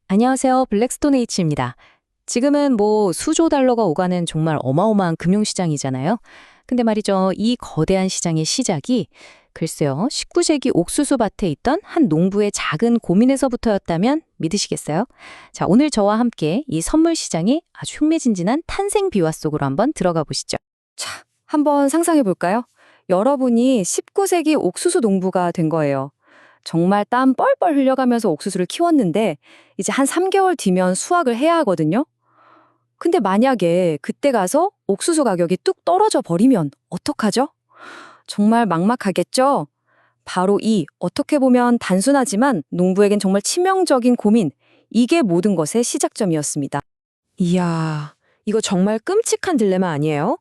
안녕하세요. 블랙스톤 H입니다. 지금은 수조 달러가 오가는 정말 어마어마한 금융시장이잖아요. 근데 말이죠. 이 거대한 시장의 시작이 글쎄요. 19세기 옥수수 밭에 있던 한 농부의 작은 고민에서부터였다면 믿으시겠어요? 자, 오늘 저와 함께 이 선물 시장이 아주 흥미진진한 탄생 비화 속으로 한번 들어가 보시죠. 자, 한번 상상해 볼까요? 여러분이 19세기 옥수수 농부가 된 거예요. 정말 땀 뻘뻘 흘려가면서 옥수수를 키웠는데 이제 한 3개월 뒤면 수확을 해야 하거든요. 근데 만약에 그때 가서 옥수수 가격이 뚝 떨어져 버리면 어떡하죠? 정말 막막하겠죠? 바로 이 어떻게 보면 단순하지만 농부에겐 정말 치명적인 고민, 이게 모든 것의 시작점이었습니다. 이야, 이거 정말 끔찍한 딜레마 아니에요?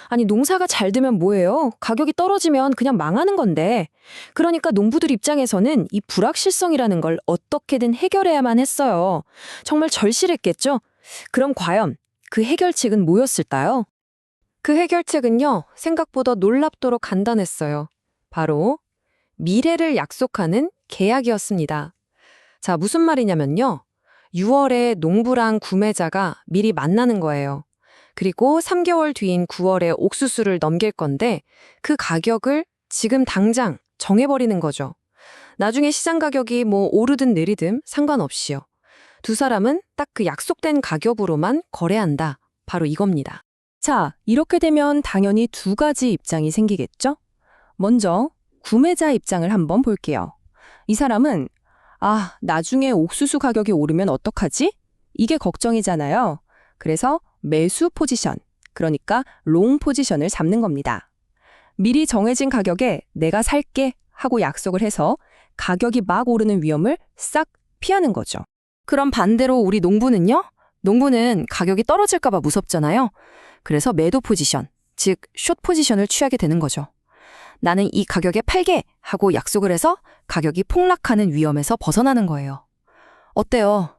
아니, 농사가 잘 되면 뭐예요? 가격이 떨어지면 그냥 망하는 건데. 그러니까 농부들 입장에서는 이 불확실성이라는 걸 어떻게든 해결해야만 했어요. 정말 절실했겠죠? 그럼 과연 그 해결책은 뭐였을까요? 그 해결책은요, 생각보다 놀랍도록 간단했어요. 바로 미래를 약속하는 계약이었습니다. 자, 무슨 말이냐면요. 6월에 농부랑 구매자가 미리 만나는 거예요. 그리고 3개월 뒤인 9월에 옥수수를 넘길 건데 그 가격을 지금 당장 정해버리는 거죠. 나중에 시장 가격이 오르든 내리든 상관없이요. 두 사람은 딱 그 약속된 가격으로만 거래한다. 바로 이겁니다. 자, 이렇게 되면 당연히 두 가지 입장이 생기겠죠? 먼저 구매자 입장을 한번 볼게요. 이 사람은 나중에 옥수수 가격이 오르면 어떡하지? 이게 걱정이잖아요. 그래서 매수 포지션, 그러니까 롱 포지션을 잡는 겁니다. 미리 정해진 가격에 내가 살게 하고 약속을 해서 가격이 막 오르는 위험을 싹 피하는 거죠. 그럼 반대로 우리 농부는요? 농부는 가격이 떨어질까 봐 무섭잖아요. 그래서 매도 포지션, 즉 숏 포지션을 취하게 되는 거죠. 나는 이 가격에 팔게 하고 약속을 해서 가격이 폭락하는 위험에서 벗어나는 거예요. 어때요?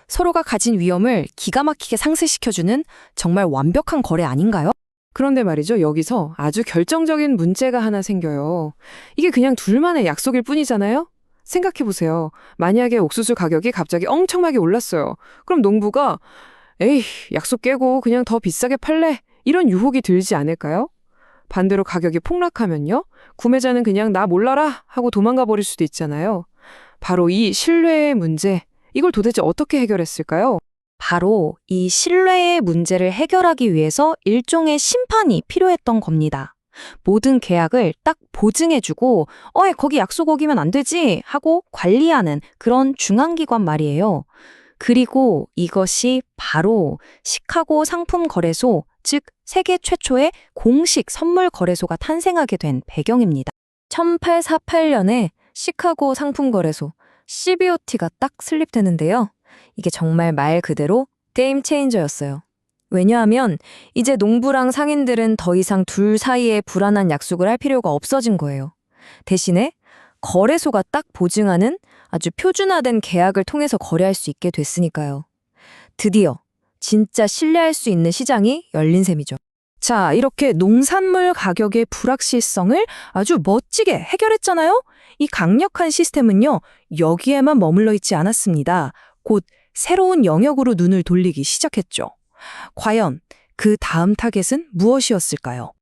서로가 가진 위험을 기가 막히게 상쇄시켜주는 정말 완벽한 거래 아닌가요? 그런데 말이죠. 여기서 아주 결정적인 문제가 하나 생겨요. 이게 그냥 둘만의 약속일 뿐이잖아요? 생각해보세요. 만약에 옥수수 가격이 갑자기 엄청나게 올랐어요. 그럼 농부가 에이, 약속 깨고 그냥 더 비싸게 팔래? 이런 유혹이 들지 않을까요? 반대로 가격이 폭락하면요. 구매자는 그냥 나 몰라라 하고 도망가 버릴 수도 있잖아요. 바로 이 신뢰의 문제, 이걸 도대체 어떻게 해결했을까요? 바로 이 신뢰의 문제를 해결하기 위해서 일종의 심판이 필요했던 겁니다. 모든 계약을 딱 보증해주고 거기 약속 어기면 안 되지 하고 관리하는 그런 중앙기관 말이에요. 그리고 이것이 바로 시카고 상품거래소, 즉 세계 최초의 공식 선물 거래소가 탄생하게 된 배경입니다. 1848년에 시카고 상품거래소, CBOT가 딱 설립되는데요. 이게 정말 말 그대로 게임 체인저였어요. 왜냐하면 이제 농부랑 상인들은 더 이상 둘 사이에 불안한 약속을 할 필요가 없어진 거예요. 대신에 거래소가 딱 보증하는 아주 표준화된 계약을 통해서 거래할 수 있게 됐으니까요. 드디어 진짜 신뢰할 수 있는 시장이 열린 셈이죠. 자, 이렇게 농산물 가격의 불확실성을 아주 멋지게 해결했잖아요? 이 강력한 시스템은요, 여기에만 머물러 있지 않았습니다. 곧 새로운 영역으로 눈을 돌리기 시작했죠. 과연 그 다음 타겟은 무엇이었을까요?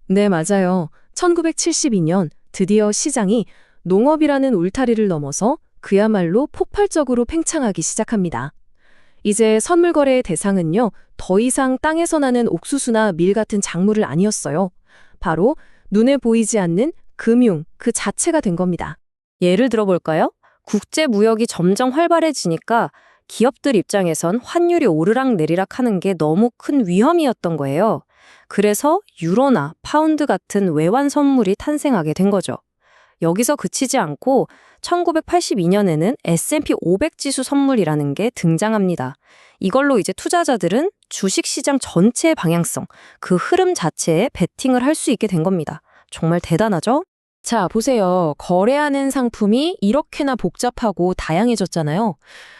네, 맞아요. 1972년 드디어 시장이 농업이라는 울타리를 넘어서 그야말로 폭발적으로 팽창하기 시작합니다. 이제 선물 거래의 대상은요, 더 이상 땅에서 나는 옥수수나 밀 같은 작물을 아니었어요. 바로 눈에 보이지 않는 금융 그 자체가 된 겁니다. 예를 들어볼까요? 국제 무역이 점점 활발해지니까 기업들 입장에선 환율이 오르락 내리락 하는 게 너무 큰 위험이었던 거예요. 그래서 유로나 파운드 같은 외환 선물이 탄생하게 된 거죠. 여기서 그치지 않고 1982년에는 S&P 500 지수 선물이라는 게 등장합니다. 이걸로 이제 투자자들은 주식시장 전체의 방향성, 그 흐름 자체에 베팅을 할 수 있게 된 겁니다. 정말 대단하죠? 자, 보세요. 거래하는 상품이 이렇게나 복잡하고 다양해졌잖아요.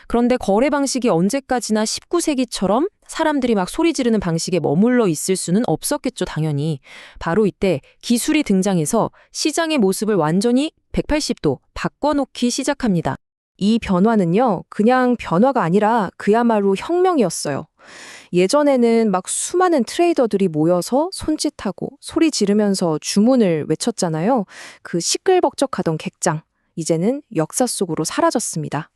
그런데 거래 방식이 언제까지나 19세기처럼 사람들이 막 소리 지르는 방식에 머물러 있을 수는 없었겠죠, 당연히. 바로 이때 기술이 등장해서 시장의 모습을 완전히 180도 바꿔놓기 시작합니다. 이 변화는요, 그냥 변화가 아니라 그야말로 혁명이었어요. 예전에는 막 수많은 트레이더들이 모여서 손짓하고 소리 지르면서 주문을 외쳤잖아요. 그 시끌벅적하던 객장, 이제는 역사 속으로 사라졌습니다.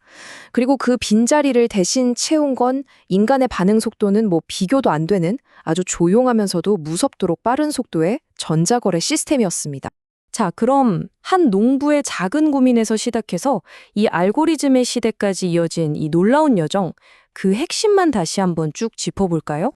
그리고 그 빈자리를 대신 채운 건 인간의 반응 속도는 뭐 비교도 안 되는 아주 조용하면서도 무섭도록 빠른 속도의 전자거래 시스템이었습니다. 자, 그럼 한 농부의 작은 고민에서 시작해서 이 알고리즘의 시대까지 이어진 이 놀라운 여정, 그 핵심만 다시 한번 쭉 짚어볼까요?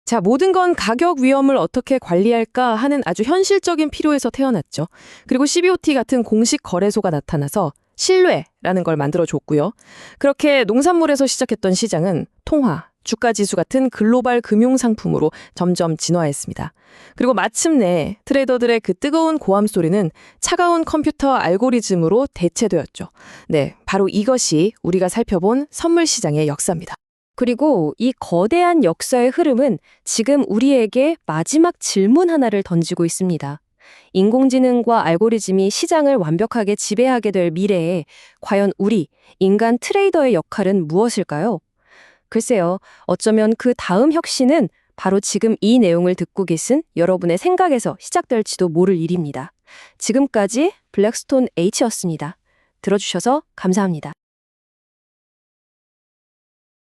자, 모든 건 가격 위험을 어떻게 관리할까 하는 아주 현실적인 필요에서 태어났죠. 그리고 CBOT 같은 공식 거래소가 나타나서 신뢰라는 걸 만들어줬고요. 그렇게 농산물에서 시작했던 시장은 통화, 주가지수 같은 글로벌 금융상품으로 점점 진화했습니다. 그리고 마침내 트레이더들의 그 뜨거운 고함 소리는 차가운 컴퓨터 알고리즘으로 대체되었죠. 네, 바로 이것이 우리가 살펴본 선물 시장의 역사입니다. 그리고 이 거대한 역사의 흐름은 지금 우리에게 마지막 질문 하나를 던지고 있습니다. 인공지능과 알고리즘이 시장을 완벽하게 지배하게 될 미래에 과연 우리, 인간 트레이더의 역할은 무엇일까요? 글쎄요, 어쩌면 그 다음 혁신은 바로 지금 이 내용을 듣고 계신 여러분의 생각에서 시작될지도 모를 일입니다. 지금까지 블랙스톤 H였습니다. 들어주셔서 감사합니다.